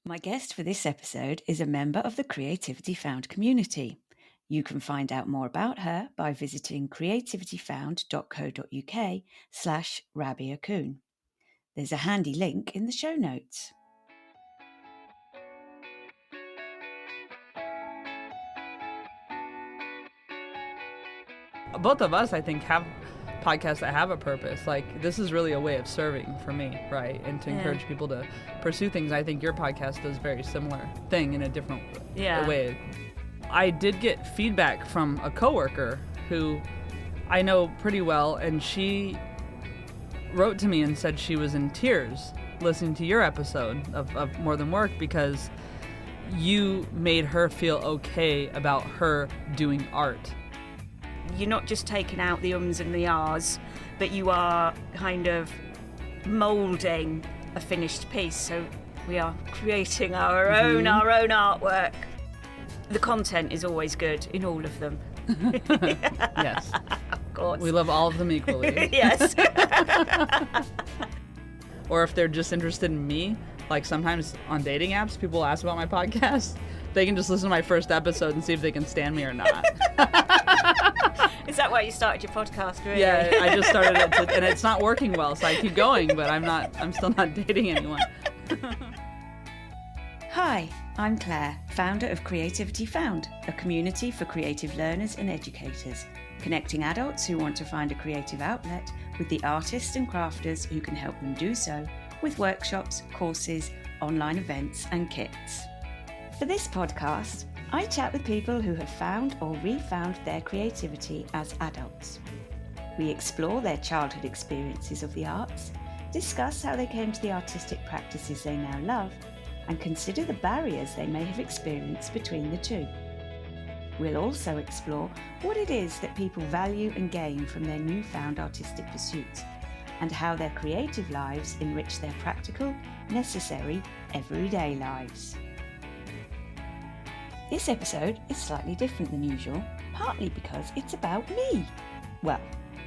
My guest for this episode is a member of the Creativity Found community. You can find out more about her by visiting creativityfound.co.uk/Rabiah Coon. There's a handy link in the show notes. Both of us, I think, have podcasts that have a purpose. Like, this is really a way of serving for me, right? And to encourage people to pursue things. I think your podcast does a very similar thing in a different way. I did get feedback from a coworker who I know pretty well, and she wrote to me and said she was in tears listening to your episode of More Than Work because you made her feel okay about her doing art. You're not just taking out the ums and the ahs, but you are kind of moulding a finished piece. So we are creating our own artwork. The content is always good in all of them. Yes. Of course. We love all of them equally. Yes. Or if they're just interested in me, like sometimes on dating apps, people ask about my podcast. They can just listen to my first episode and see if they can stand me or not. Is that why you started your podcast, really? Yeah, I just started it, and it's not working well, so I keep going, but I'm still not dating anyone. Hi, I'm Claire, founder of Creativity Found, a community for creative learners and educators, connecting adults who want to find a creative outlet with the artists and crafters who can help them do so with workshops, courses, online events and kits. For this podcast, I chat with people who have found or refound their creativity as adults. We explore their childhood experiences of the arts, discuss how they came to the artistic practices they now love, and consider the barriers they may have experienced between the two. We'll also explore what it is that people value and gain from their newfound artistic pursuits, and how their creative lives enrich their practical, necessary, everyday lives. This episode is slightly different than usual, partly because it's about me. Well,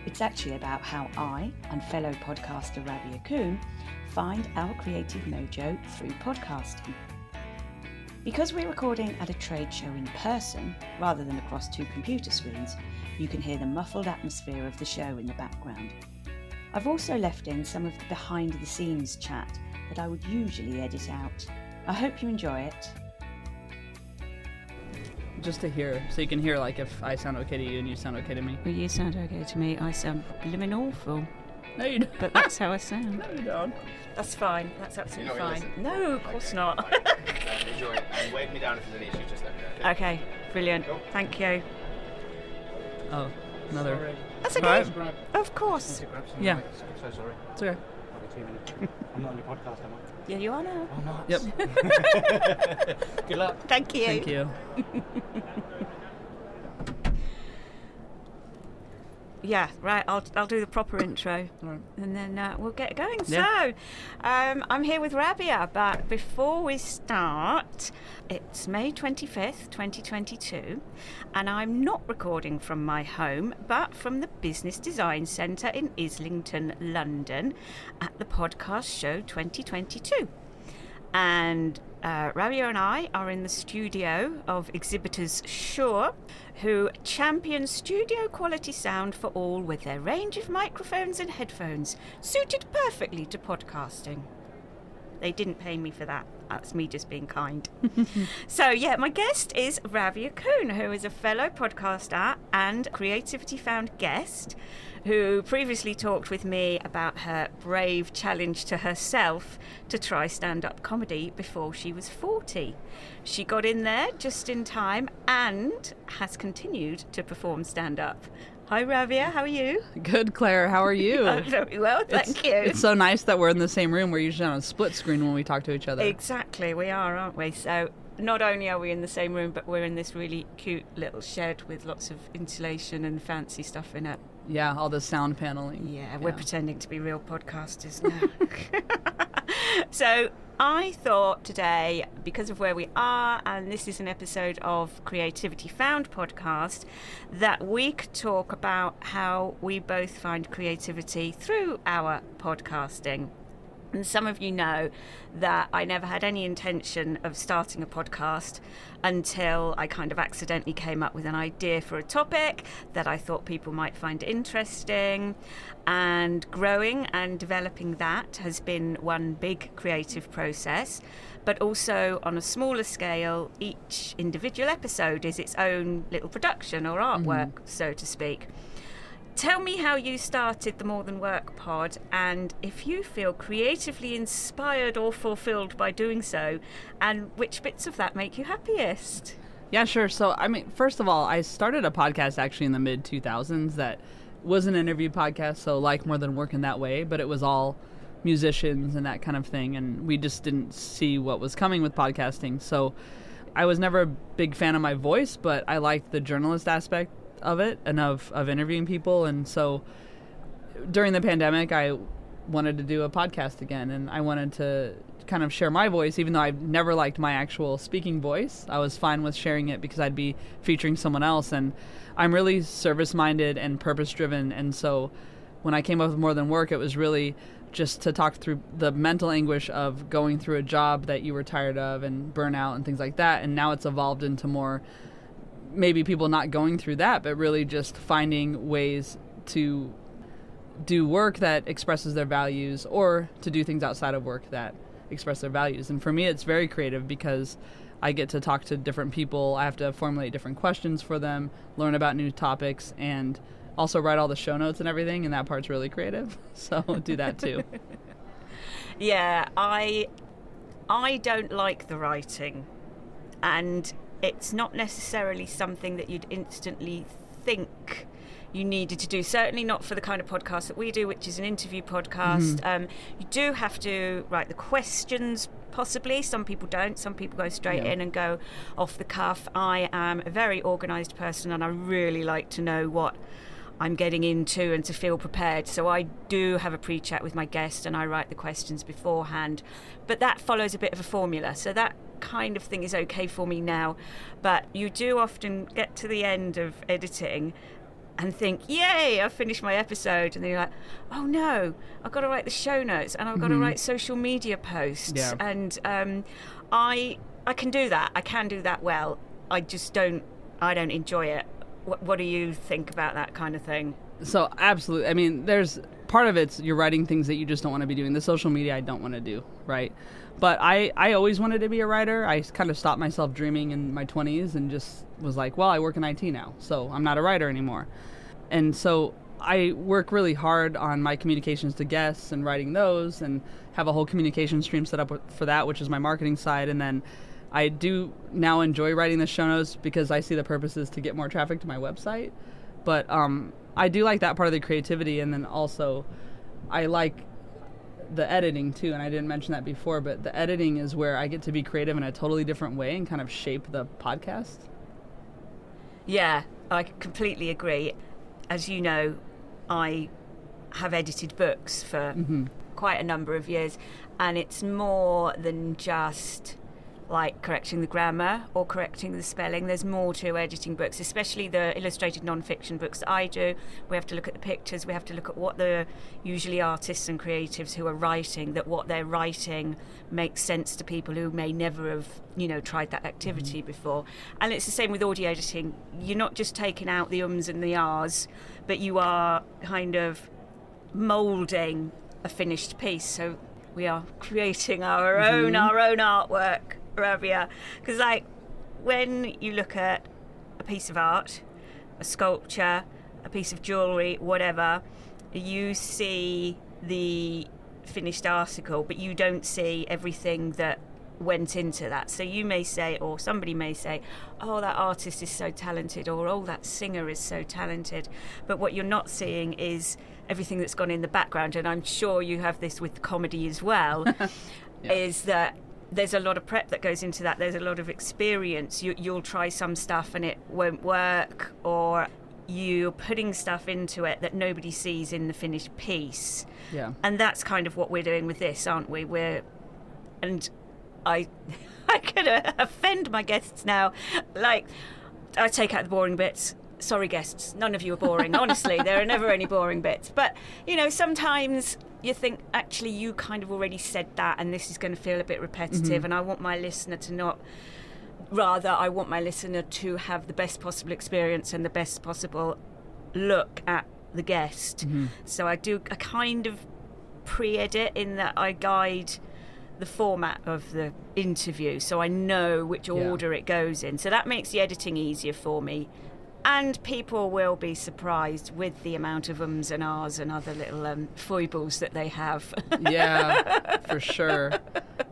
it's actually about how I and fellow podcaster Rabiah Coon find our creative mojo through podcasting. Because we're recording at a trade show in person, rather than across two computer screens, you can hear the muffled atmosphere of the show in the background. I've also left in some of the behind-the-scenes chat that I would usually edit out. I hope you enjoy it. Just to hear, so you can hear like if I sound okay to you and you sound okay to me. Well, you sound okay to me. I sound blimmin' awful. No, you don't. But that's how I sound. No, you don't. That's fine. That's absolutely fine. Listen. No, of course not. Enjoy it. And wave me down if there's any issues, just let me know. Okay, brilliant. Cool. Thank you. Oh, another. Sorry. That's okay. Right. Of course. Yeah. I'm so sorry. It's okay. I'll be 2 minutes. I'm not on your podcast, am I? Yeah, you are now. I'm not. Yep. Good luck. Thank you. Thank you. Yeah, right. I'll do the proper intro, Right. and then we'll get going. Yeah. So, I'm here with Rabiah, but before we start, it's May 25th, 2022, and I'm not recording from my home, but from the Business Design Centre in Islington, London, at the Podcast Show 2022. And Rabiah and I are in the studio of exhibitors Shure, who champion studio quality sound for all with their range of microphones and headphones, suited perfectly to podcasting. They didn't pay me for that. That's me just being kind. So, yeah, my guest is Rabiah Coon, who is a fellow podcaster and Creativity Found guest, who previously talked with me about her brave challenge to herself to try stand-up comedy before she was 40. She got in there just in time and has continued to perform stand-up. Hi, Rabiah, how are you? Good, Claire. How are you? I'm very well, thank you. It's so nice that we're in the same room. We're usually on a split screen when we talk to each other. Exactly, we are, aren't we? So not only are we in the same room, but we're in this really cute little shed with lots of insulation and fancy stuff in it. Yeah, all the sound paneling. Yeah, we're pretending to be real podcasters now. So I thought today, because of where we are, and this is an episode of Creativity Found podcast, that we could talk about how we both find creativity through our podcasting. And some of you know that I never had any intention of starting a podcast until I kind of accidentally came up with an idea for a topic that I thought people might find interesting. And growing and developing that has been one big creative process. But also on a smaller scale, each individual episode is its own little production or artwork, so to speak. Tell me how you started the More Than Work pod, and if you feel creatively inspired or fulfilled by doing so, and which bits of that make you happiest? Yeah, sure. So, I mean, first of all, I started a podcast actually in the mid-2000s that was an interview podcast, so like More Than Work in that way, but it was all musicians and that kind of thing, and we just didn't see what was coming with podcasting. So I was never a big fan of my voice, but I liked the journalist aspect of it and of interviewing people. And so during the pandemic, I wanted to do a podcast again, and I wanted to kind of share my voice. Even though I've never liked my actual speaking voice, I was fine with sharing it because I'd be featuring someone else. And I'm really service-minded and purpose-driven, and so when I came up with More Than Work, it was really just to talk through the mental anguish of going through a job that you were tired of and burnout and things like that. And now it's evolved into more maybe people not going through that, but really just finding ways to do work that expresses their values, or to do things outside of work that express their values. And for me, it's very creative because I get to talk to different people. I have to formulate different questions for them, learn about new topics, and also write all the show notes and everything, and that part's really creative. So do that too. Yeah, I don't like the writing, and it's not necessarily something that you'd instantly think you needed to do. Certainly not for the kind of podcast that we do, which is an interview podcast. You do have to write the questions, possibly. Some people don't. Some people go straight in and go off the cuff. I am a very organised person, and I really like to know what I'm getting into and to feel prepared. So I do have a pre-chat with my guest, and I write the questions beforehand. But that follows a bit of a formula. So that kind of thing is okay for me now. But you do often get to the end of editing and think, yay, I've finished my episode. And then you're like, oh no, I've got to write the show notes, and I've got to write social media posts. Yeah. And I can do that. I can do that well. I don't enjoy it. What do you think about that kind of thing? So absolutely. I mean, there's part of it's you're writing things that you just don't want to be doing. The social media I don't want to do, right? But I always wanted to be a writer. I kind of stopped myself dreaming in my 20s and just was like, well, I work in IT now, so I'm not a writer anymore. And so I work really hard on my communications to guests and writing those, and have a whole communication stream set up for that, which is my marketing side. And then I do now enjoy writing the show notes because I see the purposes to get more traffic to my website. But I do like that part of the creativity, and then also I like the editing too, and I didn't mention that before, but the editing is where I get to be creative in a totally different way and kind of shape the podcast. Yeah, I completely agree. As you know, I have edited books for quite a number of years, and it's more than just like correcting the grammar or correcting the spelling. There's more to editing books, especially the illustrated non-fiction books that I do. We have to look at the pictures, we have to look at what the usually artists and creatives who are writing, that what they're writing makes sense to people who may never have, tried that activity before. And it's the same with audio editing. You're not just taking out the ums and the ahs, but you are kind of moulding a finished piece. So we are creating our own artwork, Rabiah. Because when you look at a piece of art, a sculpture, a piece of jewellery, whatever, you see the finished article, but you don't see everything that went into that. So you may say, or somebody may say, oh, that artist is so talented, or oh, that singer is so talented. But what you're not seeing is everything that's gone in the background. And I'm sure you have this with comedy as well, is that there's a lot of prep that goes into that. There's a lot of experience. You'll try some stuff and it won't work, or you're putting stuff into it that nobody sees in the finished piece. Yeah. And that's kind of what we're doing with this, aren't we? I could offend my guests now. Like, I take out the boring bits. Sorry, guests, none of you are boring. Honestly, there are never any boring bits. But, sometimes you think, actually, you kind of already said that, and this is going to feel a bit repetitive, and I want my listener to not... Rather, I want my listener to have the best possible experience and the best possible look at the guest. So I kind of pre-edit in that I guide the format of the interview, so I know which order it goes in. So that makes the editing easier for me. And people will be surprised with the amount of ums and ahs and other little foibles that they have. Yeah, for sure.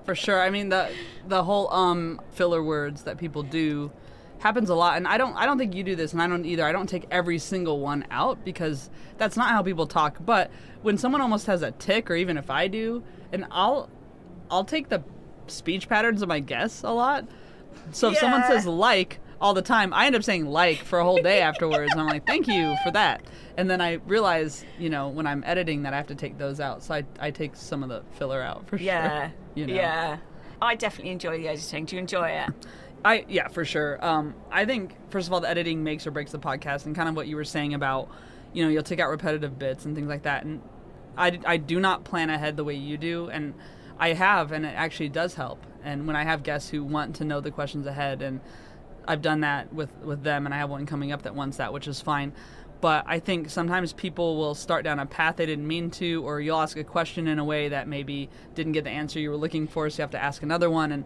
For sure. I mean, the whole filler words that people do happens a lot. And I don't think you do this, and I don't either. I don't take every single one out because that's not how people talk. But when someone almost has a tick, or even if I do, and I'll take the speech patterns of my guests a lot. So if someone says like all the time, I end up saying like for a whole day afterwards. And I'm like, thank you for that. And then I realize, when I'm editing that I have to take those out. So I take some of the filler out for sure. Yeah. I definitely enjoy the editing. Do you enjoy it? Yeah, for sure. I think, first of all, the editing makes or breaks the podcast, and kind of what you were saying about, you'll take out repetitive bits and things like that. And I do not plan ahead the way you do. And I have, and it actually does help. And when I have guests who want to know the questions ahead, and I've done that with them, and I have one coming up that wants that, which is fine. But I think sometimes people will start down a path they didn't mean to, or you'll ask a question in a way that maybe didn't get the answer you were looking for, so you have to ask another one. And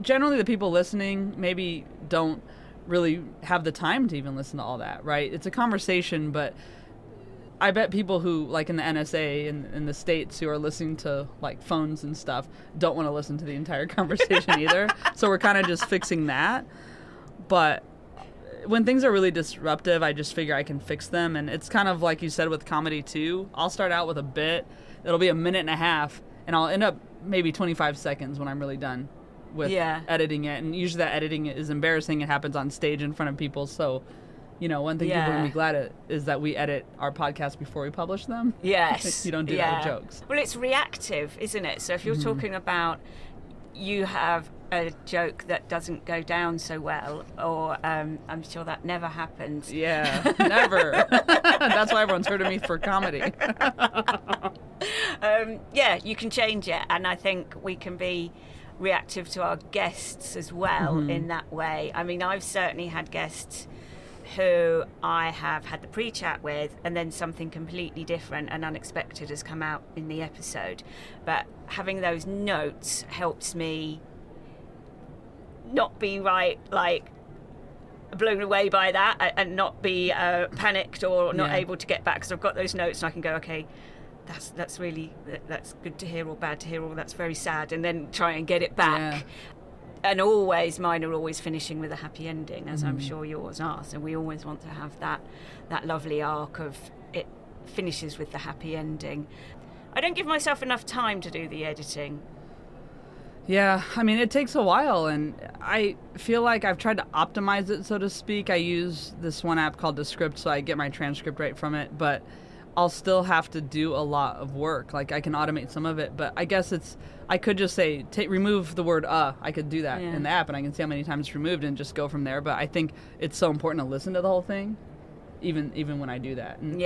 generally the people listening maybe don't really have the time to even listen to all that, right? It's a conversation, but I bet people who, like in the NSA in the States, who are listening to like phones and stuff, don't want to listen to the entire conversation either. So we're kind of just fixing that. But when things are really disruptive, I just figure I can fix them. And it's kind of like you said with comedy too. I'll start out with a bit. It'll be a minute and a half, and I'll end up maybe 25 seconds when I'm really done with editing it. And usually that editing is embarrassing. It happens on stage in front of people. So, one thing people are going to be glad at is that we edit our podcast before we publish them. Yes. You don't do that with jokes. Well, it's reactive, isn't it? So if you're talking about you have a joke that doesn't go down so well, or I'm sure that never happens. Yeah, never. That's why everyone's heard of me for comedy. You can change it, and I think we can be reactive to our guests as well in that way. I mean, I've certainly had guests who I have had the pre-chat with, and then something completely different and unexpected has come out in the episode. But having those notes helps me not be blown away by that, and not be panicked or not able to get back, because I've got those notes and I can go, okay, that's really, that's good to hear or bad to hear, or that's very sad, and then try and get it back. And always, mine are always finishing with a happy ending, as I'm sure yours are. So we always want to have that lovely arc of it finishes with the happy ending. I don't give myself enough time to do the editing. Yeah, I mean, it takes a while, and I feel like I've tried to optimize it, so to speak. I use this one app called Descript, so I get my transcript right from it, but I'll still have to do a lot of work. Like, I can automate some of it, but I guess I could just say, remove the word I could do that in the app, and I can see how many times it's removed and just go from there. But I think it's so important to listen to the whole thing, even when I do that. And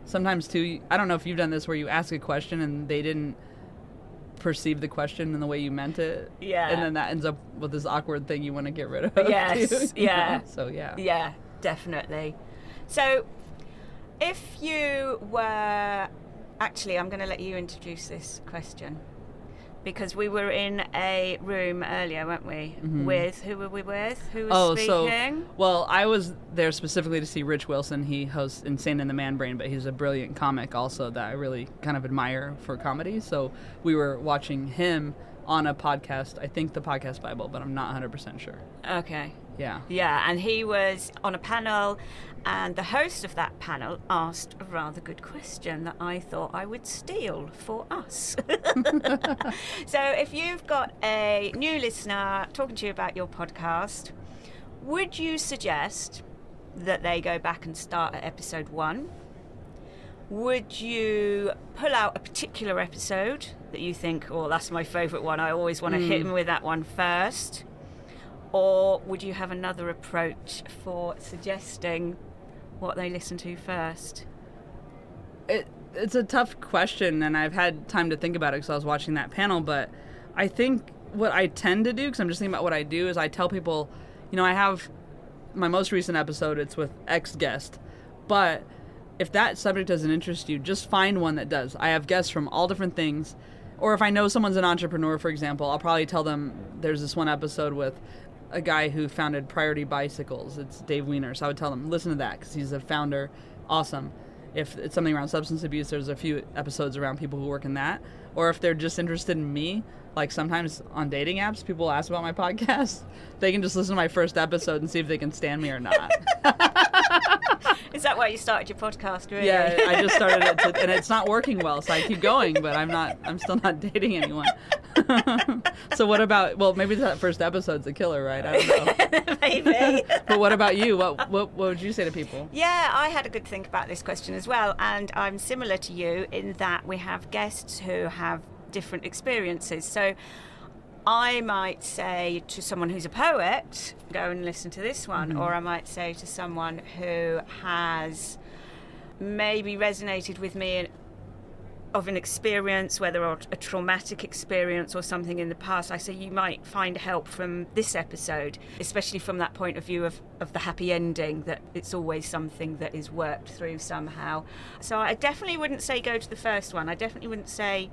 sometimes, too, I don't know if you've done this where you ask a question and they didn't perceive the question in the way you meant it. Yeah. And then that ends up with this awkward thing you want to get rid of. Yes. Yeah. So, yeah. Yeah, definitely. So, if you were... Actually, I'm going to let you introduce this question, because we were in a room earlier, weren't we? With... Who were we with? Who was speaking? Well, I was there specifically to see Rich Wilson. He hosts Insane in the Man Brain, but he's a brilliant comic also that I really kind of admire for comedy. So we were watching him on a podcast, I think the Podcast Bible, but I'm not 100% sure. Okay. Yeah. Yeah, and he was on a panel, and the host of that panel asked a rather good question that I thought I would steal for us. So if you've got a new listener talking to you about your podcast, would you suggest that they go back and start at episode 1? Would you pull out a particular episode that you think, oh, that's my favourite one, I always want to hit them with that one first? Or would you have another approach for suggesting what they listen to first? it's a tough question, and I've had time to think about it because I was watching that panel, but I think what I tend to do, because I'm just thinking about what I do, is I tell people, I have my most recent episode, it's with X guest, but if that subject doesn't interest you, just find one that does. I have guests from all different things, or if I know someone's an entrepreneur, for example, I'll probably tell them there's this one episode with a guy who founded Priority Bicycles. It's Dave Weiner, so I would tell them, listen to that, because he's a founder. Awesome. If it's something around substance abuse, there's a few episodes around people who work in that. Or if they're just interested in me, like sometimes on dating apps, people ask about my podcast. They can just listen to my first episode and see if they can stand me or not. Is that why you started your podcast, really? Yeah, I just started it, and it's not working well, so I keep going, but I'm still not dating anyone. So what about, well, maybe that first episode's a killer, right? I don't know. Maybe. But what about you? What would you say to people? Yeah, I had a good think about this question as well, and I'm similar to you in that we have guests who have different experiences. So I might say to someone who's a poet, go and listen to this one, or I might say to someone who has maybe resonated with me of an experience, whether a traumatic experience or something in the past, I say you might find help from this episode, especially from that point of view of the happy ending, that it's always something that is worked through somehow. So I definitely wouldn't say go to the first one. I definitely wouldn't say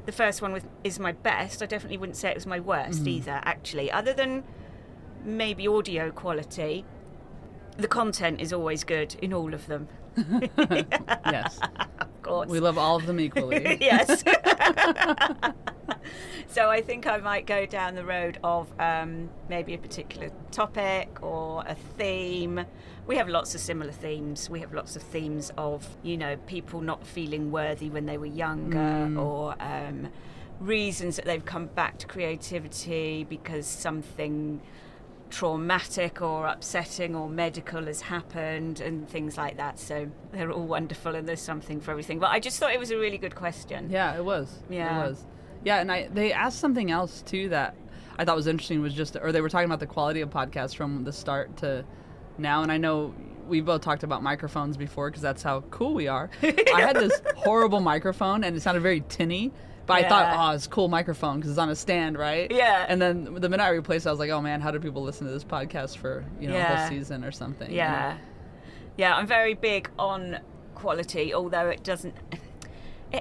the first one is my best. I definitely wouldn't say it was my worst either, actually. Other than maybe audio quality, the content is always good in all of them. Yes. Of course. We love all of them equally. Yes. So I think I might go down the road of maybe a particular topic or a theme. We have lots of similar themes. We have lots of themes of, people not feeling worthy when they were younger, or reasons that they've come back to creativity because something traumatic or upsetting or medical has happened and things like that. So they're all wonderful and there's something for everything. But I just thought it was a really good question. Yeah, it was. Yeah. It was. Yeah, and they asked something else too that I thought was interesting, or they were talking about the quality of podcasts from the start to now. And I know we both talked about microphones before because that's how cool we are. I had this horrible microphone and it sounded very tinny. But I thought, it's a cool microphone because it's on a stand, right? Yeah. And then the minute I replaced it, I was like, oh man, how do people listen to this podcast for, a whole season or something? Yeah. Yeah, I'm very big on quality, although it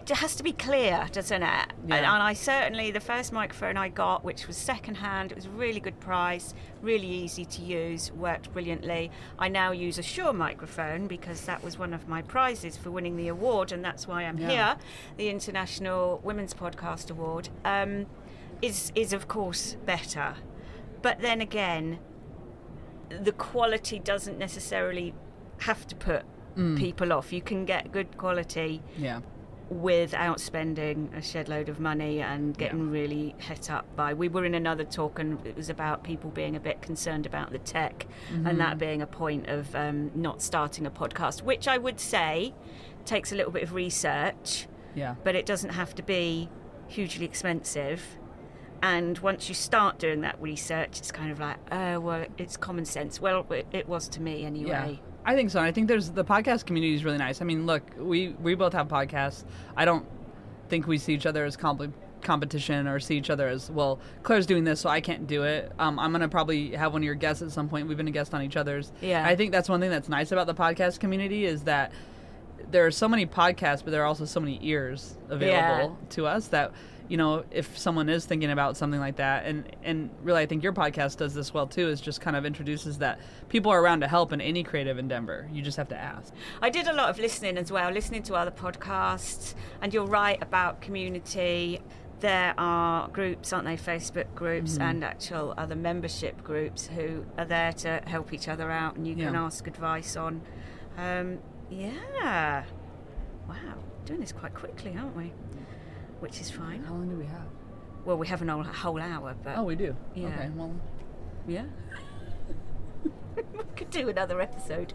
has to be clear, doesn't it? Yeah. And I certainly, the first microphone I got, which was secondhand, it was a really good price, really easy to use, worked brilliantly. I now use a Shure microphone because that was one of my prizes for winning the award, and that's why I'm here. The International Women's Podcast Award is of course better. But then again, the quality doesn't necessarily have to put people off. You can get good quality without spending a shed load of money and getting really het up by. We were in another talk and it was about people being a bit concerned about the tech and that being a point of not starting a podcast, which I would say takes a little bit of research, but it doesn't have to be hugely expensive. And once you start doing that research, it's kind of like, well, it's common sense. Well, it was to me anyway. Yeah. I think so. And I think the podcast community is really nice. I mean, look, we both have podcasts. I don't think we see each other as competition or see each other as, well, Claire's doing this, so I can't do it. I'm going to probably have one of your guests at some point. We've been a guest on each other's. Yeah. I think that's one thing that's nice about the podcast community is that there are so many podcasts, but there are also so many ears available to us that, if someone is thinking about something like that, and really I think your podcast does this well too, is just kind of introduces that people are around to help in any creative endeavor. You just have to ask. I did a lot of listening as well, listening to other podcasts, and you're right about community. There are groups, aren't they, Facebook groups and actual other membership groups who are there to help each other out and you can ask advice on. Wow, doing this quite quickly, aren't we? Which is fine. How long do we have? Well, we have a whole hour, but... Oh, we do? Yeah. Okay, well... Yeah. We could do another episode.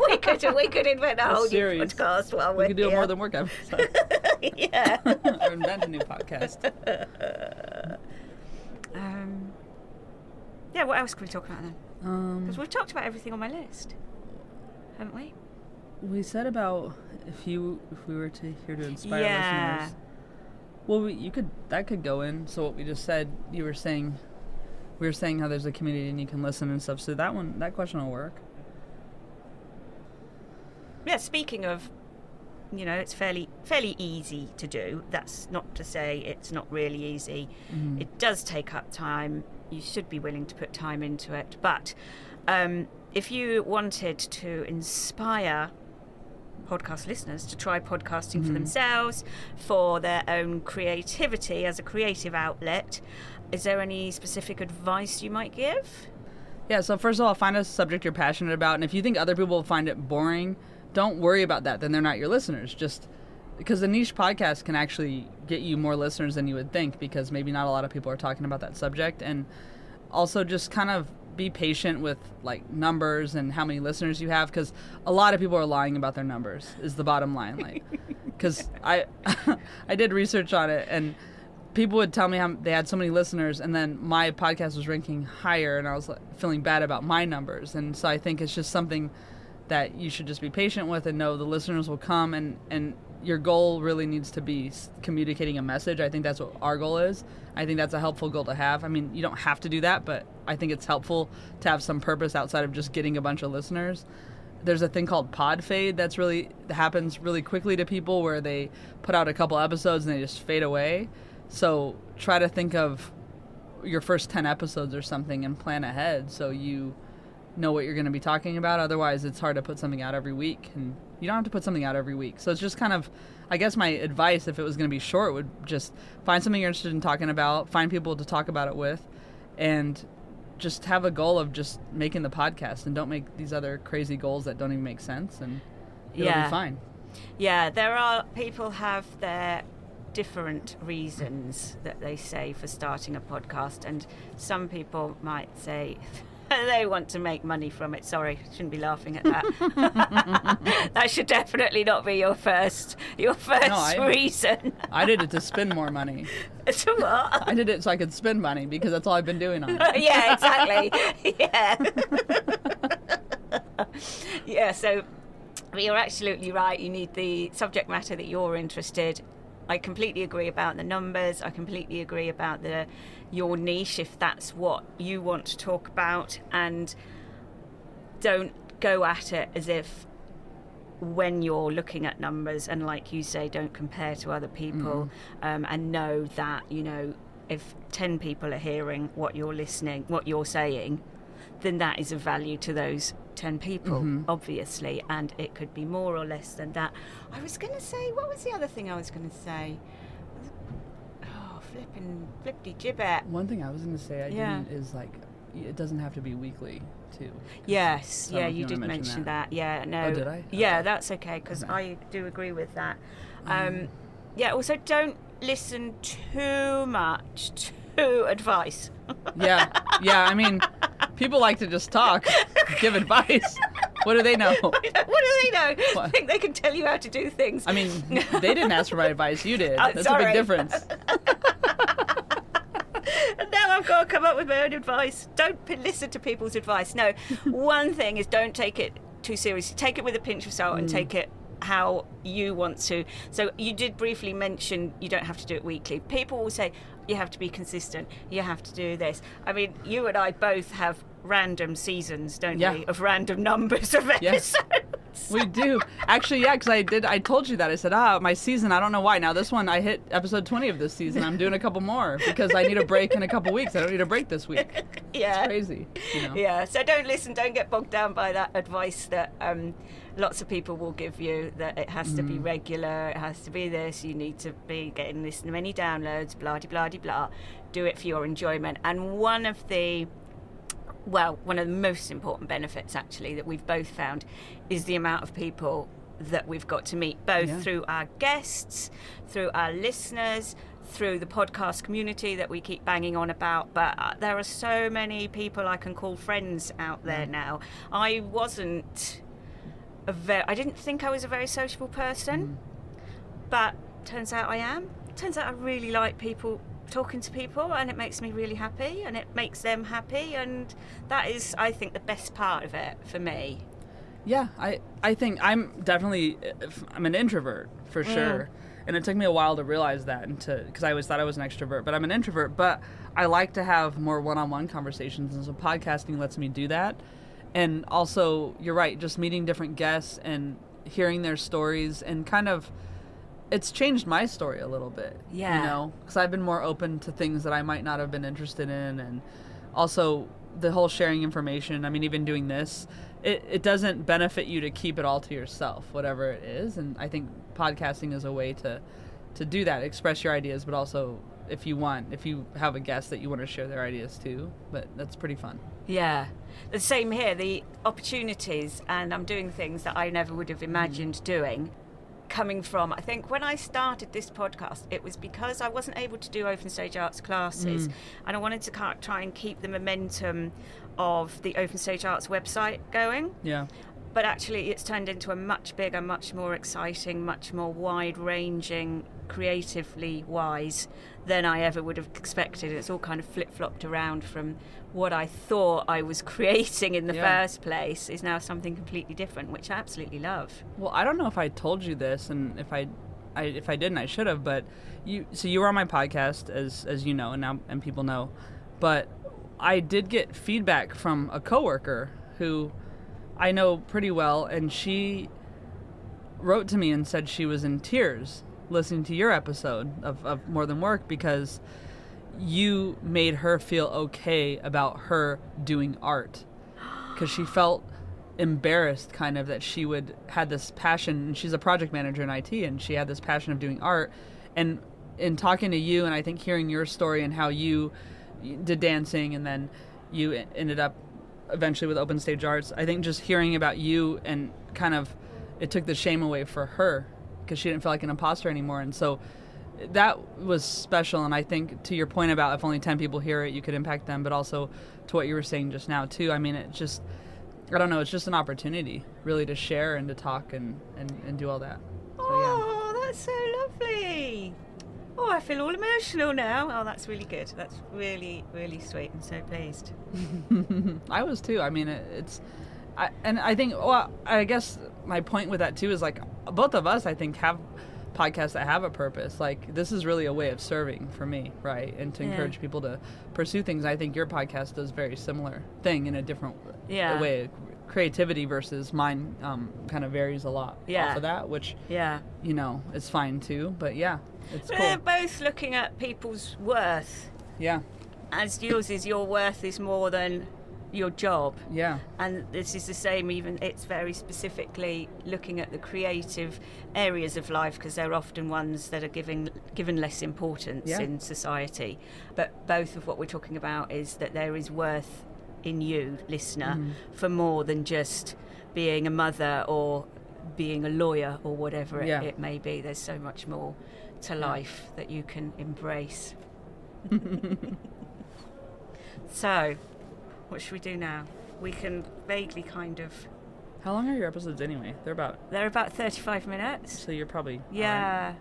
we could invent a whole new podcast while we're We could do a more than work episode. Yeah. Or invent a new podcast. Yeah, what else can we talk about then? Because we've talked about everything on my list, haven't we? we said about if we were here to inspire listeners. Well, that could go in. So what we just said, we were saying how there's a community and you can listen and stuff. So that question will work. Yeah, speaking of, it's fairly easy to do. That's not to say it's not really easy. Mm-hmm. It does take up time. You should be willing to put time into it. But if you wanted to inspire podcast listeners to try podcasting for themselves, for their own creativity as a creative outlet, is there any specific advice you might give? Yeah, so first of all, find a subject you're passionate about. And if you think other people will find it boring, don't worry about that. Then they're not your listeners. Just because a niche podcast can actually get you more listeners than you would think, because maybe not a lot of people are talking about that subject. And also just kind of be patient with like numbers and how many listeners you have, because a lot of people are lying about their numbers is the bottom line. Like, because I did research on it, and people would tell me how they had so many listeners, and then my podcast was ranking higher, and I was like, feeling bad about my numbers. And so I think it's just something that you should just be patient with and know the listeners will come, and your goal really needs to be communicating a message. I think that's what our goal is. I think that's a helpful goal to have. I mean, you don't have to do that, but I think it's helpful to have some purpose outside of just getting a bunch of listeners. There's a thing called pod fade that happens really quickly to people, where they put out a couple episodes and they just fade away. So try to think of your first 10 episodes or something and plan ahead so you know what you're going to be talking about. Otherwise, it's hard to put something out every week, and you don't have to put something out every week. So it's just kind of, I guess my advice, if it was going to be short, would just find something you're interested in talking about, find people to talk about it with, and just have a goal of just making the podcast, and don't make these other crazy goals that don't even make sense, and it'll be fine. Yeah, people have their different reasons that they say for starting a podcast, and some people might say they want to make money from it. Sorry, shouldn't be laughing at that. That should definitely not be your first reason. I did it to spend more money. So what? I did it so I could spend money, because that's all I've been doing on it. Yeah, exactly. Yeah. Yeah, so you're absolutely right. You need the subject matter that you're interested. I completely agree about the numbers. I completely agree about your niche, if that's what you want to talk about. And don't go at it as if, when you're looking at numbers, and like you say, don't compare to other people, and know that, if 10 people are hearing what you're saying, then that is of value to those 10 people, obviously, and it could be more or less than that. I was going to say, what was the other thing I was going to say? Oh, flippity gibbet. One thing I was going to say is like, it doesn't have to be weekly too. Yes, you did mention that. Yeah, no. Oh, did I? Yeah, that's okay, because I do agree with that. Also, don't listen too much to advice. Yeah, I mean, people like to just talk, give advice. What do they know? What do they know? I think they can tell you how to do things. I mean, they didn't ask for my advice, you did. That's a big difference. And now I've got to come up with my own advice. Don't listen to people's advice. No, one thing is, don't take it too seriously. Take it with a pinch of salt, and take it how you want to. So you did briefly mention you don't have to do it weekly. People will say you have to be consistent, you have to do this. I mean, you and I both have random seasons, don't we, of random numbers of episodes. We do. Actually, yeah, because I told you that. I said, my season, I don't know why. Now this one, I hit episode 20 of this season. I'm doing a couple more because I need a break in a couple weeks. I don't need a break this week. Yeah. It's crazy. Yeah, so don't get bogged down by that advice that lots of people will give you, that it has to be regular, it has to be this, you need to be getting this many downloads, blah-de-blah-de-blah. Do it for your enjoyment. And one of the most important benefits, actually, that we've both found is the amount of people that we've got to meet, both through our guests, through our listeners, through the podcast community that we keep banging on about. But there are so many people I can call friends out there now. I didn't think I was a very sociable person, but turns out I am. Turns out I really like talking to people, and it makes me really happy, and it makes them happy, and that is, I think, the best part of it for me. Yeah, I think I'm an introvert for sure. And it took me a while to realize that, because I always thought I was an extrovert, but I'm an introvert. But I like to have more one-on-one conversations, and so podcasting lets me do that. And also, you're right, just meeting different guests and hearing their stories, and kind of, it's changed my story a little bit. Yeah. You know, because I've been more open to things that I might not have been interested in, and also the whole sharing information. I mean, even doing this, it doesn't benefit you to keep it all to yourself, whatever it is. And I think podcasting is a way to do that, express your ideas, but also if you have a guest that you want to share their ideas too. But that's pretty fun. Yeah. The same here, the opportunities, and I'm doing things that I never would have imagined doing. Coming from, I think when I started this podcast, it was because I wasn't able to do open stage arts classes, and I wanted to try and keep the momentum of the Open Stage Arts website going. Yeah. But actually it's turned into a much bigger, much more exciting, much more wide-ranging, creatively wise than I ever would have expected. It's all kind of flip-flopped around from what I thought I was creating in the first place is now something completely different, which I absolutely love. Well, I don't know if I told you this, and if I didn't, I should have, but you were on my podcast, as you know, and people know, but I did get feedback from a coworker who I know pretty well, and she wrote to me and said she was in tears listening to your episode of More Than Work, because you made her feel okay about her doing art, because she felt embarrassed kind of that she had this passion, and she's a project manager in IT, and she had this passion of doing art. And in talking to you, and I think hearing your story and how you did dancing, and then you ended up eventually with Open Stage Arts, I think just hearing about you, and kind of it took the shame away for her, because she didn't feel like an imposter anymore. And so that was special. And I think to your point about if only 10 people hear it, you could impact them, but also to what you were saying just now too, I mean, it just, I don't know, it's just an opportunity really to share and to talk and do all that. So, oh, that's so lovely. Oh, I feel all emotional now. Oh, that's really good. That's really, really sweet. I'm so pleased. I was too. I mean, I think, well, I guess my point with that too is like both of us, I think, have podcasts that have a purpose. Like this is really a way of serving for me, right? And to encourage people to pursue things. I think your podcast does very similar thing in a different way. Creativity versus mine kind of varies a lot off of that, which, you know, it's fine too. But yeah, it's cool. They're both looking at people's worth. Yeah. As yours is, your worth is more than your job. Yeah. And this is the same, even it's very specifically looking at the creative areas of life, because they're often ones that are given less importance in society. But both of what we're talking about is that there is worth in you, listener, for more than just being a mother or being a lawyer or whatever it may be. There's so much more to life that you can embrace. So, what should we do now? We can vaguely kind of... How long are your episodes anyway? They're about 35 minutes. So you're probably... Yeah.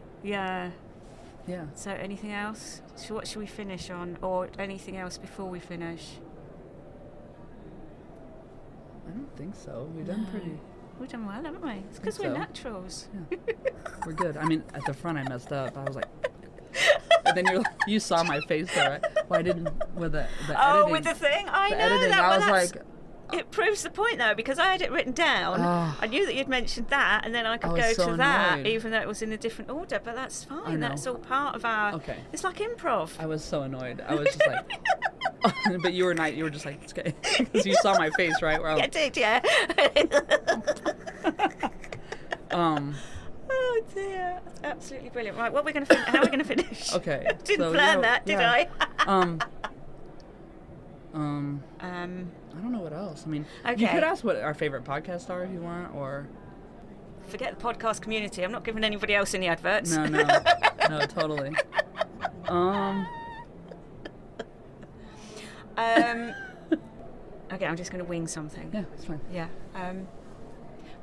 So anything else? So what should we finish on? Or anything else before we finish? I don't think so. We've done pretty... We've done well, haven't we? It's because we're naturals. Yeah. We're good. I mean, at the front I messed up. I was like... And then you saw my face though, right? Well, I didn't with the editing. Oh, with the thing? I know editing, that. I was like... It proves the point though, because I had it written down. I knew that you'd mentioned that, and then I could go to that, annoyed. even though it was in a different order. But that's fine. That's all part of our... Okay. It's like improv. I was so annoyed. I was just like... But you were just like, it's okay. Because you saw my face, right? Where I did, yeah. Oh dear, that's absolutely brilliant. Right, how are we going to finish? Okay. Didn't plan that, did I? I don't know what else. I mean, okay. You could ask what our favorite podcasts are if you want, or... Forget the podcast community. I'm not giving anybody else any adverts. No, totally. Okay, I'm just going to wing something. Yeah, it's fine. Yeah.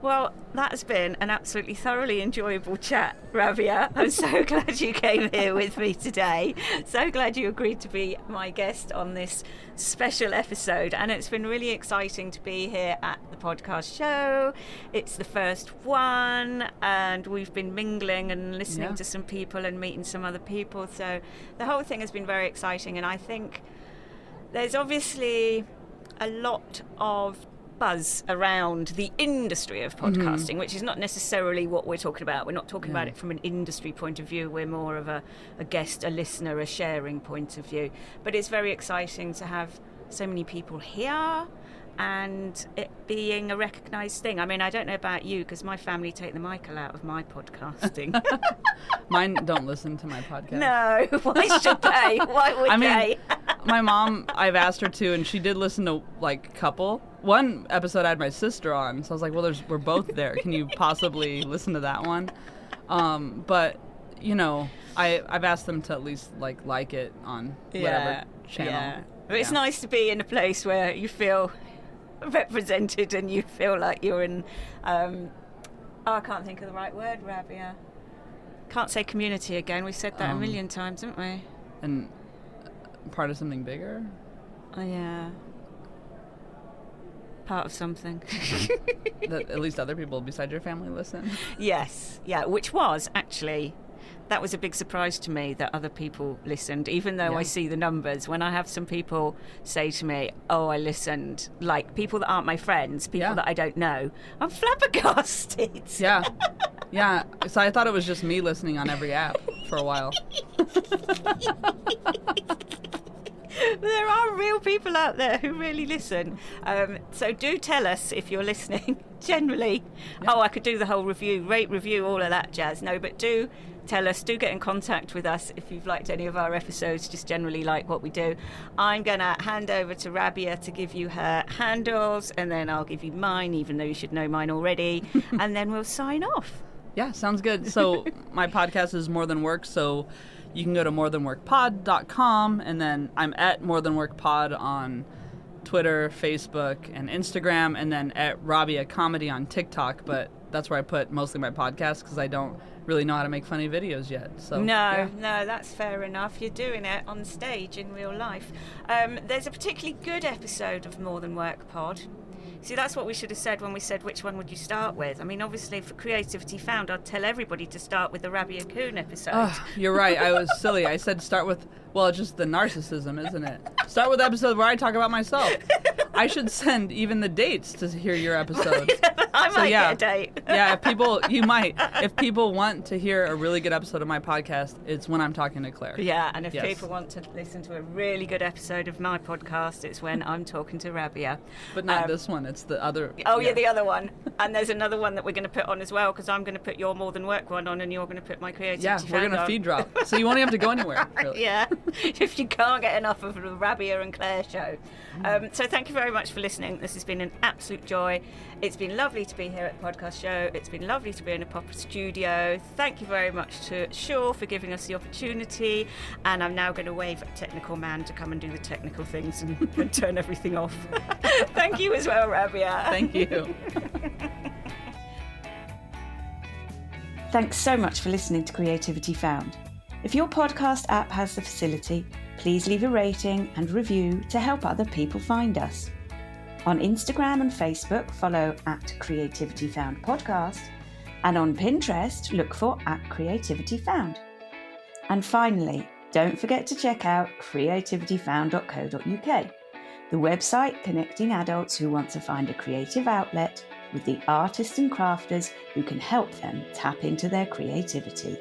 Well, that's been an absolutely thoroughly enjoyable chat, Rabiah. I'm so glad you came here with me today. So glad you agreed to be my guest on this special episode. And it's been really exciting to be here at the podcast show. It's the first one, and we've been mingling and listening to some people and meeting some other people. So the whole thing has been very exciting. And I think there's obviously a lot of buzz around the industry of podcasting, which is not necessarily what we're talking about. We're not talking about it from an industry point of view. We're more of a guest, a listener, a sharing point of view. But it's very exciting to have so many people here and it being a recognised thing. I mean, I don't know about you, because my family take the Michael out of my podcasting. Mine don't listen to my podcast. No, why should they? Why would they? My mom, I've asked her to, and she did listen to like a couple. One episode I had my sister on, so I was like, well, we're both there. Can you possibly listen to that one? But, you know, I've asked them to at least like it on whatever channel. Yeah. But it's nice to be in a place where you feel represented and you feel like you're in, I can't think of the right word, Rabiah. Can't say community again. We've said that a million times, haven't we? And part of something bigger? Oh, yeah. Part of something. That at least other people beside your family listen? Yes, yeah, which was actually, that was a big surprise to me that other people listened, even though I see the numbers. When I have some people say to me, oh, I listened, like people that aren't my friends, people that I don't know, I'm flabbergasted. Yeah. Yeah, so I thought it was just me listening on every app for a while. There are real people out there who really listen. So do tell us if you're listening. Generally, I could do the whole review, rate, review, all of that jazz. No, but do tell us, do get in contact with us if you've liked any of our episodes, just generally like what we do. I'm going to hand over to Rabiah to give you her handles, and then I'll give you mine, even though you should know mine already, and then we'll sign off. Yeah, sounds good. So my podcast is More Than Work, so you can go to morethanworkpod.com, and then I'm at More Than Work Pod on Twitter, Facebook, and Instagram, and then at Rabiah Comedy on TikTok, but that's where I put mostly my podcast because I don't really know how to make funny videos yet. So No, that's fair enough. You're doing it on stage in real life. There's a particularly good episode of More Than Work Pod. See, that's what we should have said when we said which one would you start with. I mean, obviously, for Creativity Found, I'd tell everybody to start with the Rabiah Coon episode. Oh, you're right. I was silly. I said start with, well, it's just the narcissism, isn't it? Start with the episode where I talk about myself. I should send even the dates to hear your episode. I might get a date. Yeah, if people want to hear a really good episode of my podcast, it's when I'm talking to Claire. Yeah, and if people want to listen to a really good episode of my podcast, it's when I'm talking to Rabiah. But not this one. It's the other. Oh, yeah, the other one. And there's another one that we're going to put on as well, because I'm going to put your More Than Work one on, and you're going to put my Creativity Found on. Yeah, we're going to feed drop. So you won't have to go anywhere, really. Yeah, if you can't get enough of the Rabiah and Claire show. So thank you very much for listening. This has been an absolute joy. It's been lovely to be here at the podcast show. It's been lovely to be in a proper studio. Thank you very much to Shure for giving us the opportunity. And I'm now going to wave at Technical Man to come and do the technical things and turn everything off. Thank you as well, Rabiah. Thank you. Thanks so much for listening to Creativity Found. If your podcast app has the facility, please leave a rating and review to help other people find us. On Instagram and Facebook, follow at Creativity Found Podcast, and on Pinterest, look for at Creativity Found. And finally, don't forget to check out creativityfound.co.uk, the website connecting adults who want to find a creative outlet with the artists and crafters who can help them tap into their creativity.